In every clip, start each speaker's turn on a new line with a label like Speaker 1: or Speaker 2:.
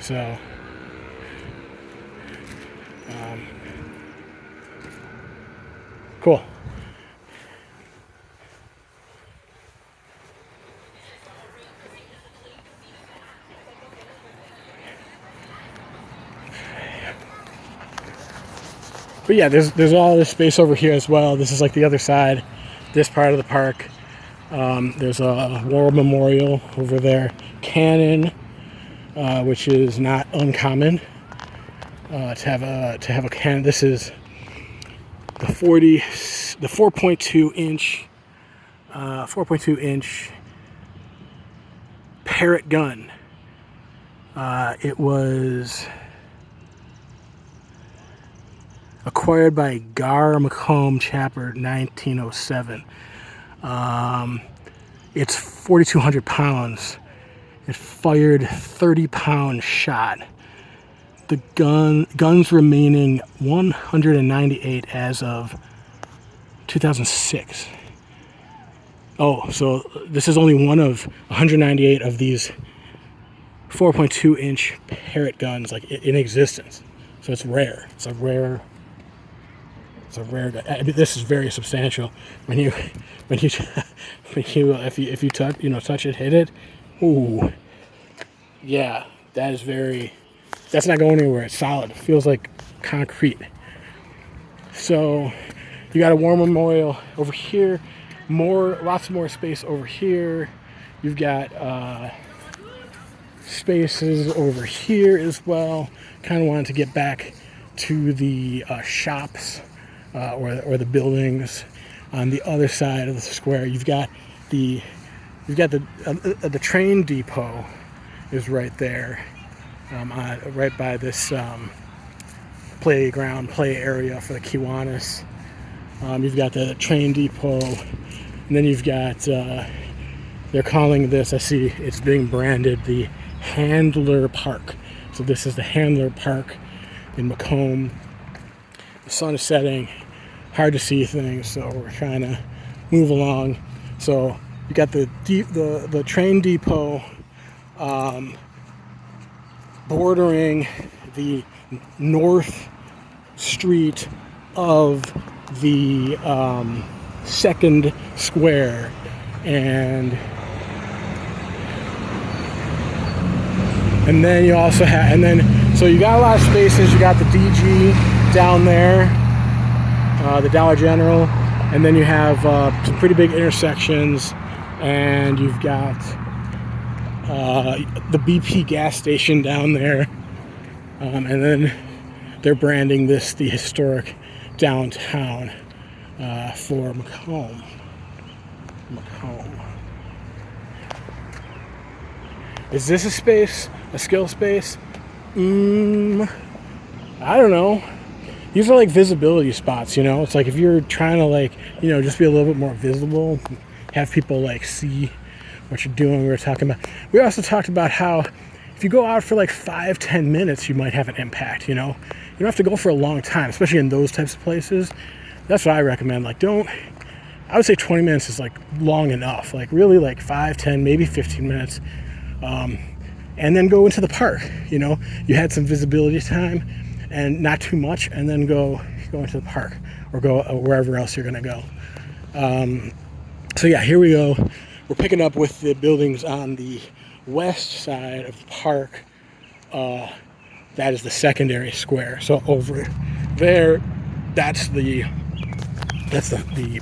Speaker 1: So cool. But yeah, there's all this space over here as well. This is like the other side, this part of the park. There's a war memorial over there, cannon, which is not uncommon to have a cannon. This is the 4.2 inch Parrott gun. It was acquired by Macomb chapter 1907. It's 4,200 pounds. It fired 30-pound shot. The guns remaining 198 as of 2006. Oh, so this is only one of 198 of these 4.2 inch Parrott guns like in existence. So it's rare. It's a rare gun. I mean, this is very substantial. When you if you touch it, hit it. Ooh, yeah, that's not going anywhere. It's solid. It feels like concrete. So you got a war memorial over here. Lots more space over here. You've got spaces over here as well. Kind of wanted to get back to the shops or the buildings on the other side of the square. You've got the train depot is right there, right by this play area for the Kiwanis. You've got the train depot, and then you've got they're calling this, I see it's being branded the Handler Park. So this is the Handler Park in Macomb. The sun is setting, hard to see things, so we're trying to move along. So you got the train depot bordering the north street of the second square, and then you also have, so you got a lot of spaces. You got the DG down there, the Dollar General, and then you have some pretty big intersections, and you've got the BP gas station down there, and then they're branding this the historic downtown for Macomb. Is this a skill space? I don't know. These are like visibility spots, It's like if you're trying to just be a little bit more visible, have people see what you're doing. We also talked about how if you go out for 5-10 minutes, you might have an impact, You don't have to go for a long time, especially in those types of places. That's what I recommend. I would say 20 minutes is long enough. Really 5, 10, maybe 15 minutes. And then go into the park. You had some visibility time and not too much, and then go into the park or go wherever else you're going to go. So yeah, here we go. We're picking up with the buildings on the west side of the park. That is the secondary square. So over there, that's the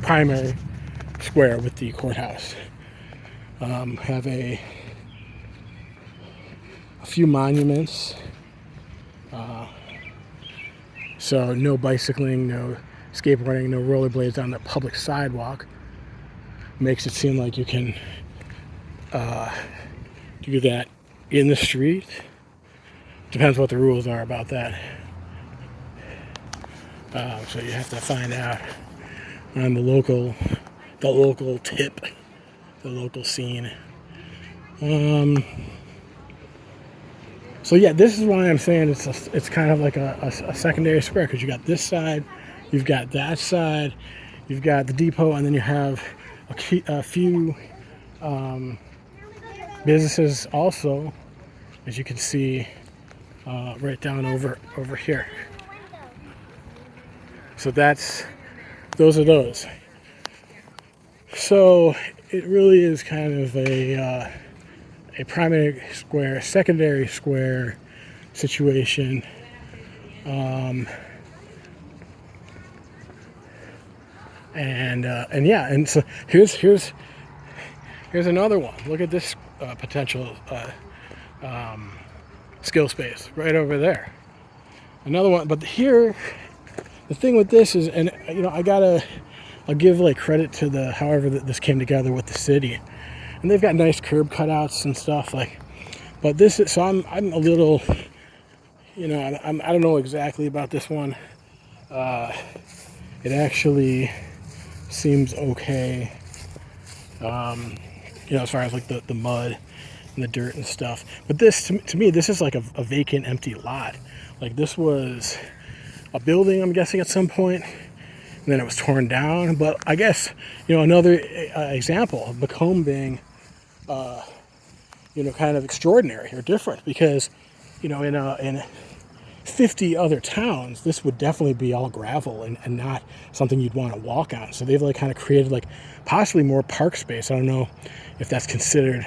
Speaker 1: primary square with the courthouse. Have a few monuments. So no bicycling, no skateboarding, no rollerblades on the public sidewalk. Makes it seem like you can do that in the street. Depends what the rules are about that. So you have to find out on the local tip, the local scene. So yeah, this is why I'm saying it's kind of like a secondary square, because you got this side, you've got that side, you've got the depot, and then you have a few businesses also, as you can see right down over here. So those are those. So it really is kind of a primary square, secondary square situation. And yeah, and so here's another one. Look at this potential skill space right over there. Another one, but here, the thing with this is, and I'll give like credit to however this came together with the city, and they've got nice curb cutouts and stuff like. But this is, so I'm a little, I don't know exactly about this one. It actually seems okay. As far as like the mud and the dirt and stuff. But this, to me, this is like a vacant, empty lot. Like this was a building, I'm guessing, at some point, and then it was torn down. But I guess, another example of Macomb being, kind of extraordinary or different, because, in 50 other towns, this would definitely be all gravel and not something you'd want to walk on. So they've like kind of created like possibly more park space. I don't know if that's considered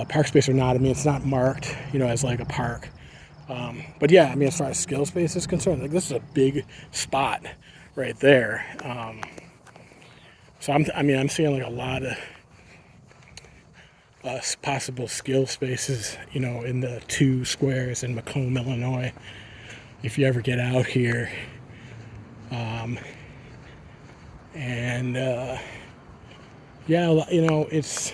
Speaker 1: park space or not. I mean, it's not marked, as like a park. But yeah, I mean, as far as skill space is concerned, like this is a big spot right there. So I'm seeing like a lot of possible skill spaces, in the 2 squares in Macomb, Illinois, if you ever get out here. Yeah, it's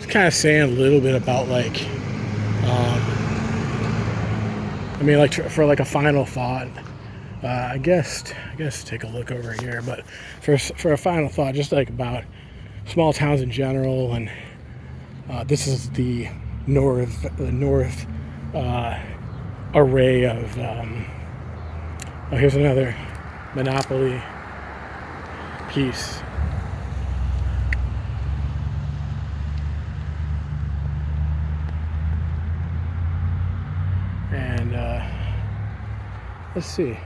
Speaker 1: kind of saying a little bit about like, like for like a final thought. I guess take a look over here, but for a final thought, just like about small towns in general, and this is the north array of. Here's another Monopoly piece. And let's see.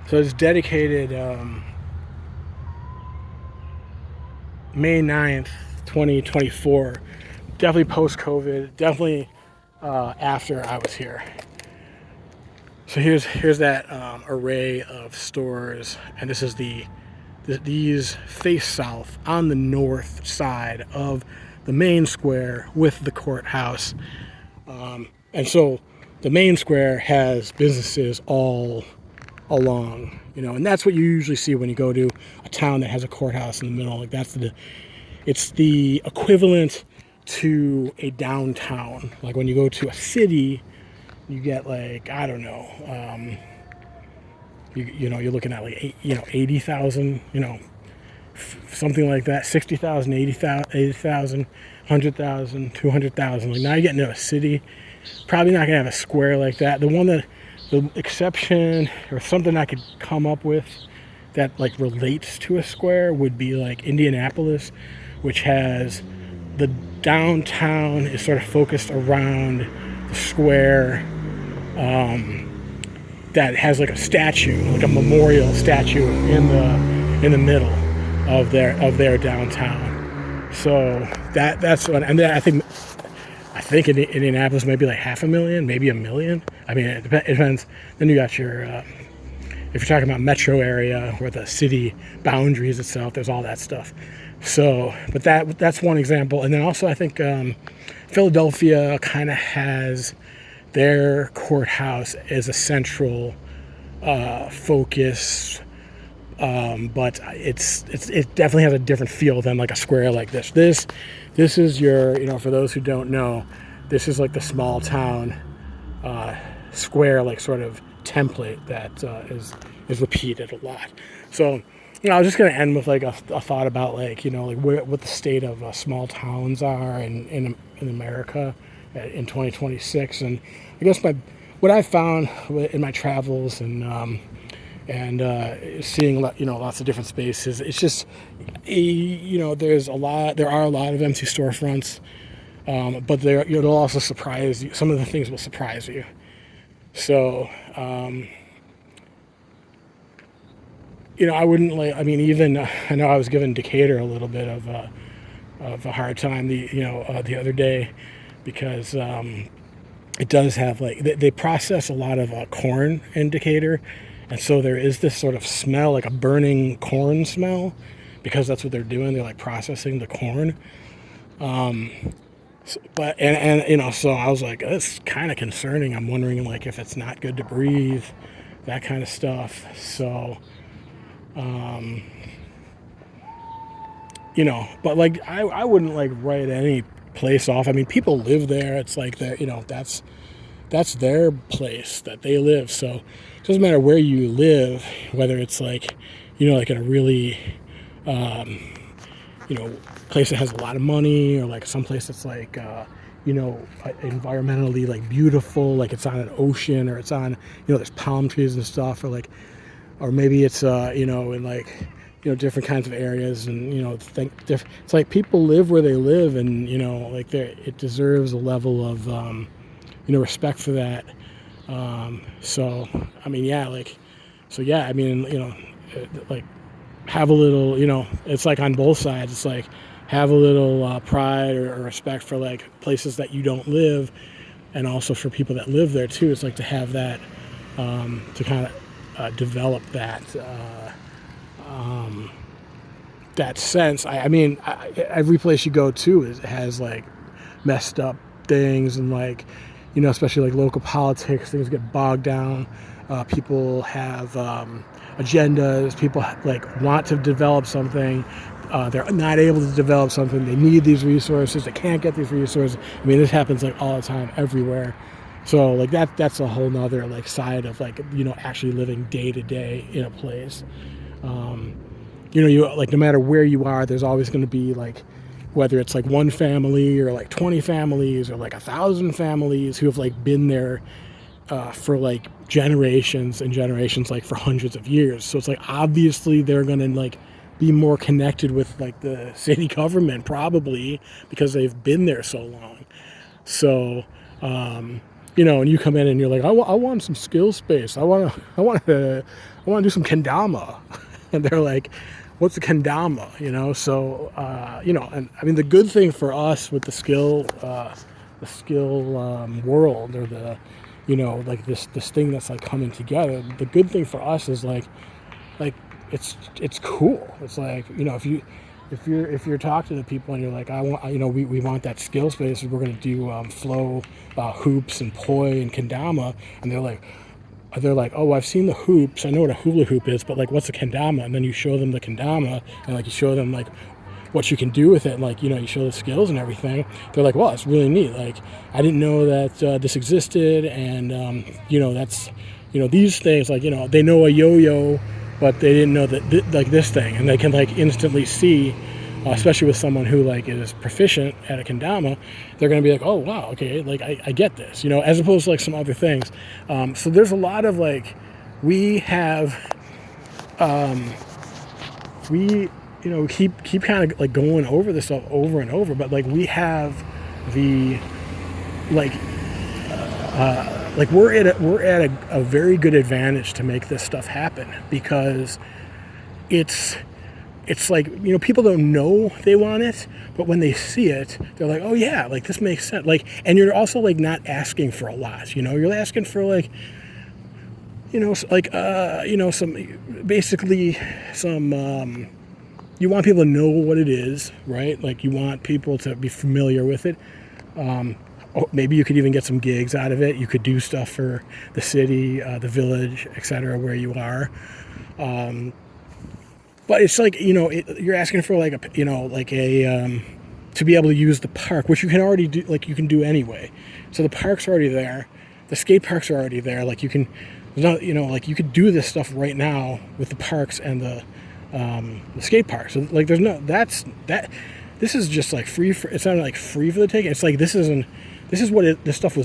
Speaker 1: So it's dedicated May 9th, 2024. Definitely post-COVID. Definitely after I was here. So here's that array of stores, and this is these face south on the north side of the main square with the courthouse. And so the main square has businesses all along, and that's what you usually see when you go to a town that has a courthouse in the middle. Like it's the equivalent to a downtown. Like when you go to a city, you get like, I don't know, you're looking at like 80,000, something like that, 60,000, 80,000, 100,000, 200,000. Like now you get into a city, probably not gonna have a square like that. The exception or something I could come up with that like relates to a square would be like Indianapolis, which has the downtown is sort of focused around the square, that has like a statue, like a memorial statue in the middle of their downtown. So that's what, and then I think in Indianapolis maybe like 500,000, maybe 1 million. I mean, it depends. Then you got your if you're talking about metro area where the city boundaries itself, there's all that stuff. So, but that's one example. And then also I think Philadelphia kind of has their courthouse as a central focus, but it definitely has a different feel than like a square like this. This is your, for those who don't know, this is like the small town square, like sort of template that is repeated a lot. So, I was just going to end with like a thought about like, like what the state of small towns are in America in 2026. And I guess what I found in my travels and and seeing lots of different spaces. It's just there are a lot of empty storefronts, but it'll also surprise you. Some of the things will surprise you. So I wouldn't even I know I was giving Decatur a little bit of a hard time the other day, because it does have they process a lot of corn in Decatur, and so there is this sort of smell, like a burning corn smell, because that's what they're doing. They're like processing the corn. But so I was like, it's kind of concerning. I'm wondering like if it's not good to breathe, that kind of stuff. So but like I wouldn't like write any place off. I mean, people live there. It's like that's their place that they live. So it doesn't matter where you live, whether it's like like in a really place that has a lot of money, or like some place that's like environmentally like beautiful, like it's on an ocean, or it's on there's palm trees and stuff, or maybe it's in like different kinds of areas, and it's like people live where they live, and like it deserves a level of respect for that. So I mean, like have a little, it's like on both sides. It's like have a little pride or respect for like places that you don't live, and also for people that live there too. It's like to have that, to kind of develop that that sense. I mean, every place you go to has like messed up things, and like especially like local politics, things get bogged down. People have agendas. People like want to develop something. They're not able to develop something. They need these resources. They can't get these resources. I mean, this happens like all the time, everywhere. So like that's a whole nother like side of like actually living day to day in a place. You like no matter where you are, there's always going to be like, whether it's like one family or like 20 families or like 1,000 families who have like been there for like generations and generations, like for hundreds of years. So it's like obviously they're going to like be more connected with like the city government, probably because they've been there so long. So and you come in and you're like, I want some skill space. I want to do some kendama. And they're like, what's a kendama? So and I mean, the good thing for us with the skill world, or the like this thing that's like coming together, the good thing for us is like it's cool. It's like if you're talking to people and you're like, I want we want that skill space, we're going to do flow, hoops and poi and kendama, and they're like, oh, I've seen the hoops, I know what a hula hoop is, but like what's a kendama? And then you show them the kendama, and like you show them like what you can do with it, and like you show the skills and everything. They're like, well, it's really neat. Like I didn't know that this existed, and that's these things, like they know a yo-yo, but they didn't know that like this thing, and they can like instantly see, especially with someone who like is proficient at a kendama, they're going to be like, oh wow, okay, like I get this, as opposed to like some other things. So there's a lot of like, we have keep kind of like going over this stuff over and over, but like we have the like we're at a very good advantage to make this stuff happen, because it's like people don't know they want it, but when they see it, they're like, oh yeah, like this makes sense. Like, and you're also like not asking for a lot. You're asking for like some basically some you want people to know what it is, right? Like you want people to be familiar with it. Maybe you could even get some gigs out of it. You could do stuff for the city, the village, etc., where you are. But it's like, you're asking for like a to be able to use the park, which you can already do, like you can do anyway. So the park's already there. The skate parks are already there. Like you can, like you could do this stuff right now with the parks and the skate park. So like there's no, this is just like free for, it's not like free for the taking. It's like this is what this stuff was